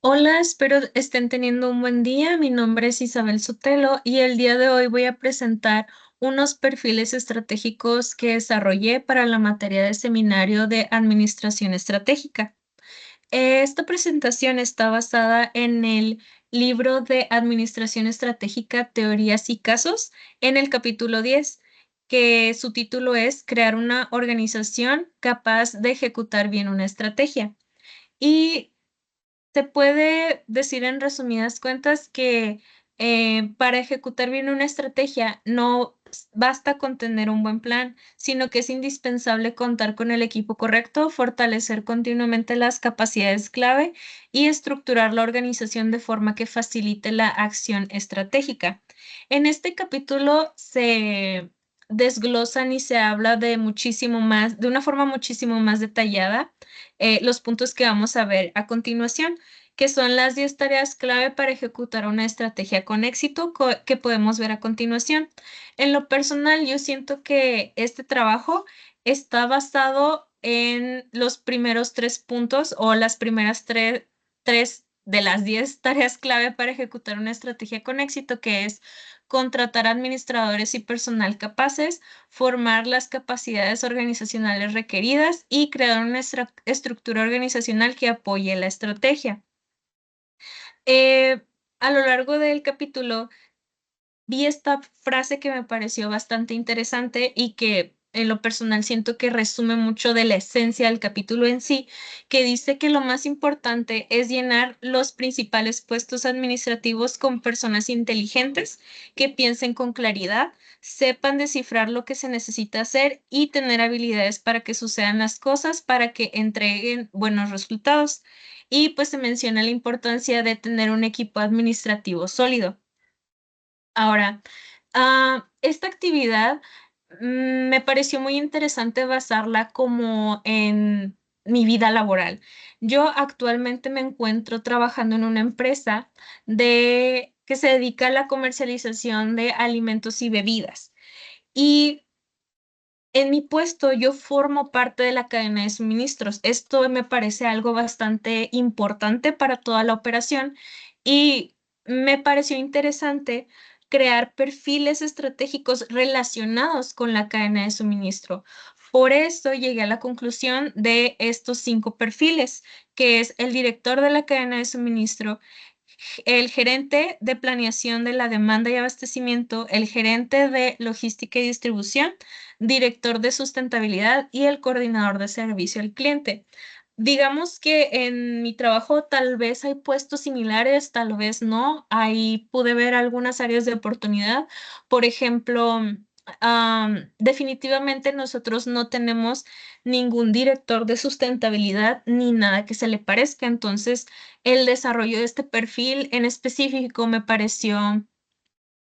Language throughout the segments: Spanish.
Hola, espero estén teniendo un buen día. Mi nombre es Isabel Sotelo y el día de hoy voy a presentar unos perfiles estratégicos que desarrollé para la materia de seminario de Administración Estratégica. Esta presentación está basada en el libro de Administración Estratégica, Teorías y Casos, en el capítulo 10, que su título es Crear una organización capaz de ejecutar bien una estrategia. Y se puede decir en resumidas cuentas que para ejecutar bien una estrategia no basta con tener un buen plan, sino que es indispensable contar con el equipo correcto, fortalecer continuamente las capacidades clave y estructurar la organización de forma que facilite la acción estratégica. En este capítulo se desglosan y se habla de muchísimo más, de una forma muchísimo más detallada, los puntos que vamos a ver a continuación, que son las 10 tareas clave para ejecutar una estrategia con éxito que podemos ver a continuación. En lo personal, yo siento que este trabajo está basado en los primeros 3 puntos o las primeras tres de las 10 tareas clave para ejecutar una estrategia con éxito, que es contratar administradores y personal capaces, formar las capacidades organizacionales requeridas y crear una estructura organizacional que apoye la estrategia. Eh, a lo largo del capítulo vi esta frase que me pareció bastante interesante y que en lo personal siento que resume mucho de la esencia del capítulo en sí, que dice que lo más importante es llenar los principales puestos administrativos con personas inteligentes que piensen con claridad, sepan descifrar lo que se necesita hacer y tener habilidades para que sucedan las cosas, para que entreguen buenos resultados. Y pues se menciona la importancia de tener un equipo administrativo sólido. Ahora, esta actividad, me pareció muy interesante basarla como en mi vida laboral. Yo actualmente me encuentro trabajando en una empresa que se dedica a la comercialización de alimentos y bebidas. Y en mi puesto, yo formo parte de la cadena de suministros. Esto me parece algo bastante importante para toda la operación y me pareció interesante crear perfiles estratégicos relacionados con la cadena de suministro. Por eso llegué a la conclusión de estos 5 perfiles, que es el director de la cadena de suministro, el gerente de planeación de la demanda y abastecimiento, el gerente de logística y distribución, director de sustentabilidad y el coordinador de servicio al cliente. Digamos que en mi trabajo tal vez hay puestos similares, tal vez no. Ahí pude ver algunas áreas de oportunidad. Por ejemplo, definitivamente nosotros no tenemos ningún director de sustentabilidad ni nada que se le parezca. Entonces, el desarrollo de este perfil en específico me pareció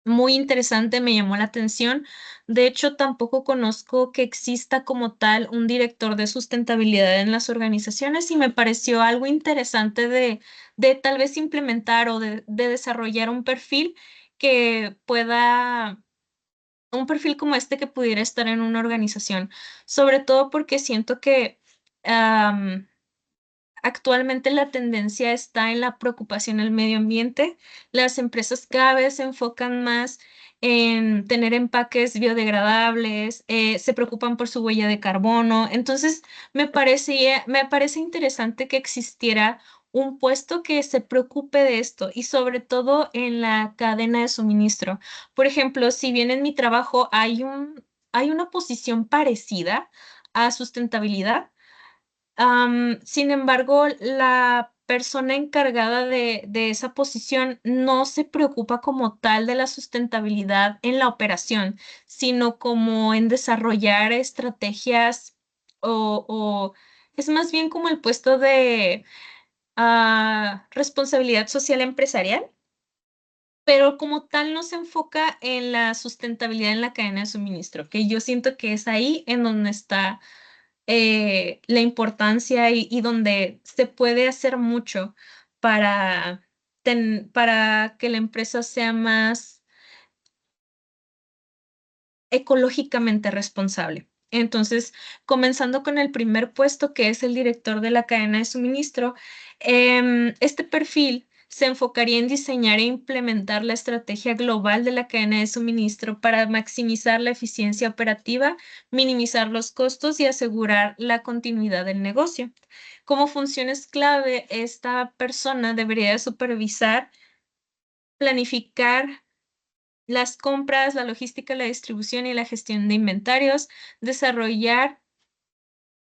muy interesante, me llamó la atención. De hecho, tampoco conozco que exista como tal un director de sustentabilidad en las organizaciones y me pareció algo interesante de tal vez implementar o de desarrollar un perfil que pueda, un perfil como este que pudiera estar en una organización, sobre todo porque siento que actualmente la tendencia está en la preocupación al medio ambiente. Las empresas cada vez se enfocan más en tener empaques biodegradables, se preocupan por su huella de carbono. Entonces, me parece interesante que existiera un puesto que se preocupe de esto y sobre todo en la cadena de suministro. Por ejemplo, si bien en mi trabajo hay una posición parecida a sustentabilidad. Sin embargo, la persona encargada de esa posición no se preocupa como tal de la sustentabilidad en la operación, sino como en desarrollar estrategias o es más bien como el puesto de responsabilidad social empresarial, pero como tal no se enfoca en la sustentabilidad en la cadena de suministro, que yo siento que es ahí en donde está la importancia y donde se puede hacer mucho para, para que la empresa sea más ecológicamente responsable. Entonces, comenzando con el primer puesto, que es el director de la cadena de suministro, este perfil se enfocaría en diseñar e implementar la estrategia global de la cadena de suministro para maximizar la eficiencia operativa, minimizar los costos y asegurar la continuidad del negocio. Como funciones clave, esta persona debería de supervisar, planificar las compras, la logística, la distribución y la gestión de inventarios, desarrollar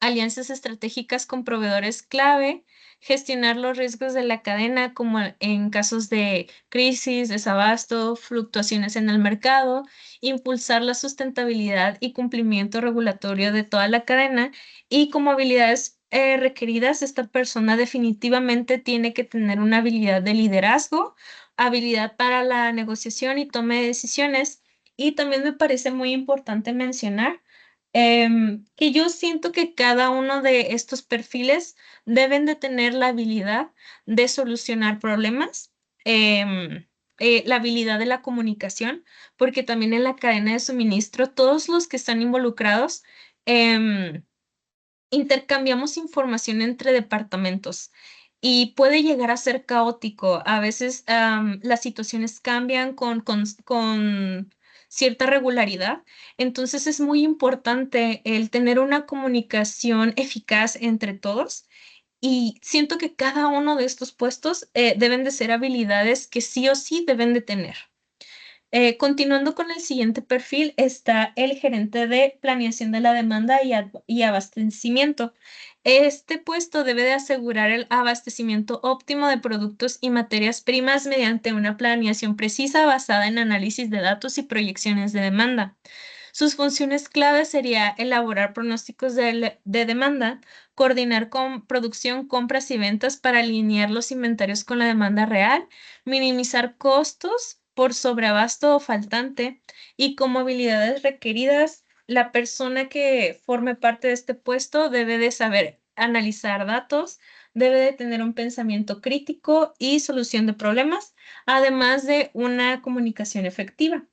alianzas estratégicas con proveedores clave, gestionar los riesgos de la cadena como en casos de crisis, desabasto, fluctuaciones en el mercado, impulsar la sustentabilidad y cumplimiento regulatorio de toda la cadena y como habilidades requeridas, esta persona definitivamente tiene que tener una habilidad de liderazgo, habilidad para la negociación y toma de decisiones. Y también me parece muy importante mencionar que yo siento que cada uno de estos perfiles deben de tener la habilidad de solucionar problemas, em, la habilidad de la comunicación, porque también en la cadena de suministro, todos los que están involucrados, em, intercambiamos información entre departamentos y puede llegar a ser caótico. A veces, las situaciones cambian con cierta regularidad. Entonces, es muy importante el tener una comunicación eficaz entre todos, y siento que cada uno de estos puestos, deben de ser habilidades que sí o sí deben de tener. Continuando con el siguiente perfil, está el gerente de planeación de la demanda y abastecimiento. Este puesto debe de asegurar el abastecimiento óptimo de productos y materias primas mediante una planeación precisa basada en análisis de datos y proyecciones de demanda. Sus funciones claves sería elaborar pronósticos de demanda, coordinar con producción, compras y ventas para alinear los inventarios con la demanda real, minimizar costos por sobreabasto o faltante, y como habilidades requeridas, la persona que forme parte de este puesto debe de saber analizar datos, debe de tener un pensamiento crítico y solución de problemas, además de una comunicación efectiva.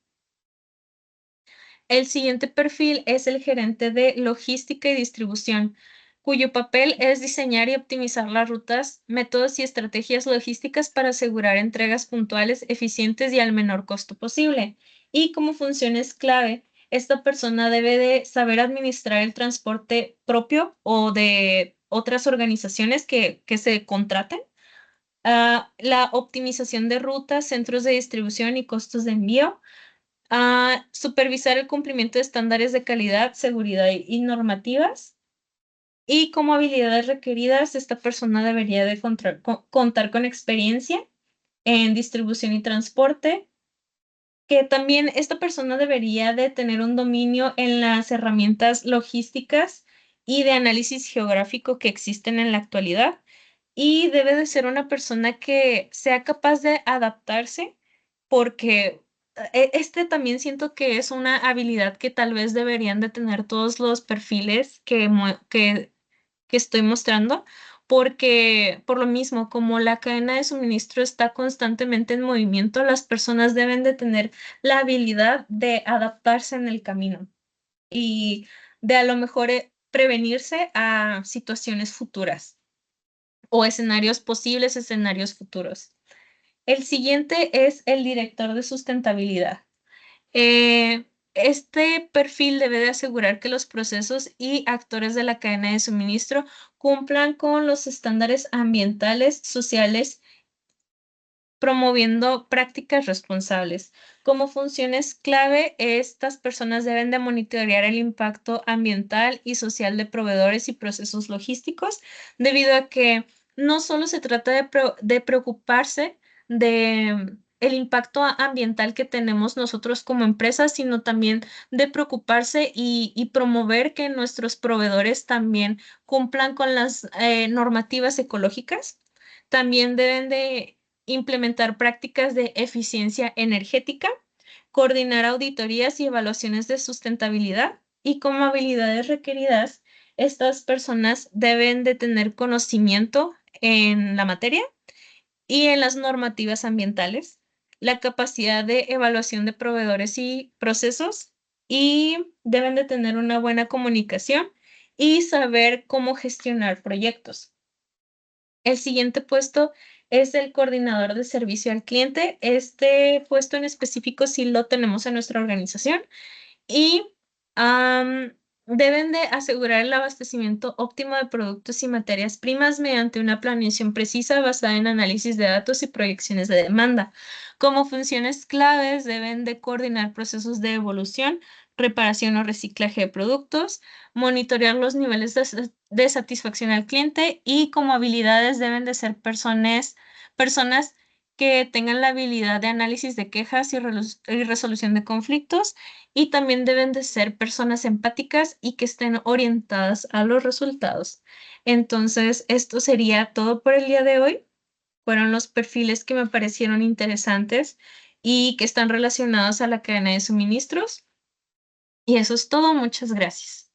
El siguiente perfil es el gerente de logística y distribución, cuyo papel es diseñar y optimizar las rutas, métodos y estrategias logísticas para asegurar entregas puntuales, eficientes y al menor costo posible. Y como funciones clave, esta persona debe de saber administrar el transporte propio o de otras organizaciones que se contraten, la optimización de rutas, centros de distribución y costos de envío, a supervisar el cumplimiento de estándares de calidad, seguridad y normativas. Y como habilidades requeridas, esta persona debería de contar con experiencia en distribución y transporte, que también esta persona debería de tener un dominio en las herramientas logísticas y de análisis geográfico que existen en la actualidad, y debe de ser una persona que sea capaz de adaptarse, porque este también siento que es una habilidad que tal vez deberían de tener todos los perfiles que estoy mostrando, porque por lo mismo, como la cadena de suministro está constantemente en movimiento, las personas deben de tener la habilidad de adaptarse en el camino y de a lo mejor prevenirse a situaciones futuras o escenarios posibles, escenarios futuros. El siguiente es el director de sustentabilidad. Este perfil debe de asegurar que los procesos y actores de la cadena de suministro cumplan con los estándares ambientales, sociales, promoviendo prácticas responsables. Como funciones clave, estas personas deben de monitorear el impacto ambiental y social de proveedores y procesos logísticos, debido a que no solo se trata de preocuparse de el impacto ambiental que tenemos nosotros como empresas, sino también de preocuparse y promover que nuestros proveedores también cumplan con las normativas ecológicas. También deben de implementar prácticas de eficiencia energética, coordinar auditorías y evaluaciones de sustentabilidad, y como habilidades requeridas, estas personas deben de tener conocimiento en la materia y en las normativas ambientales, la capacidad de evaluación de proveedores y procesos, y deben de tener una buena comunicación y saber cómo gestionar proyectos. El siguiente puesto es el coordinador de servicio al cliente. Este puesto en específico sí lo tenemos en nuestra organización y, deben de asegurar el abastecimiento óptimo de productos y materias primas mediante una planeación precisa basada en análisis de datos y proyecciones de demanda. Como funciones claves, deben de coordinar procesos de evolución, reparación o reciclaje de productos, monitorear los niveles de satisfacción al cliente y como habilidades deben de ser personas que tengan la habilidad de análisis de quejas y resolución de conflictos y también deben de ser personas empáticas y que estén orientadas a los resultados. Entonces, esto sería todo por el día de hoy. Fueron los perfiles que me parecieron interesantes y que están relacionados a la cadena de suministros. Y eso es todo. Muchas gracias.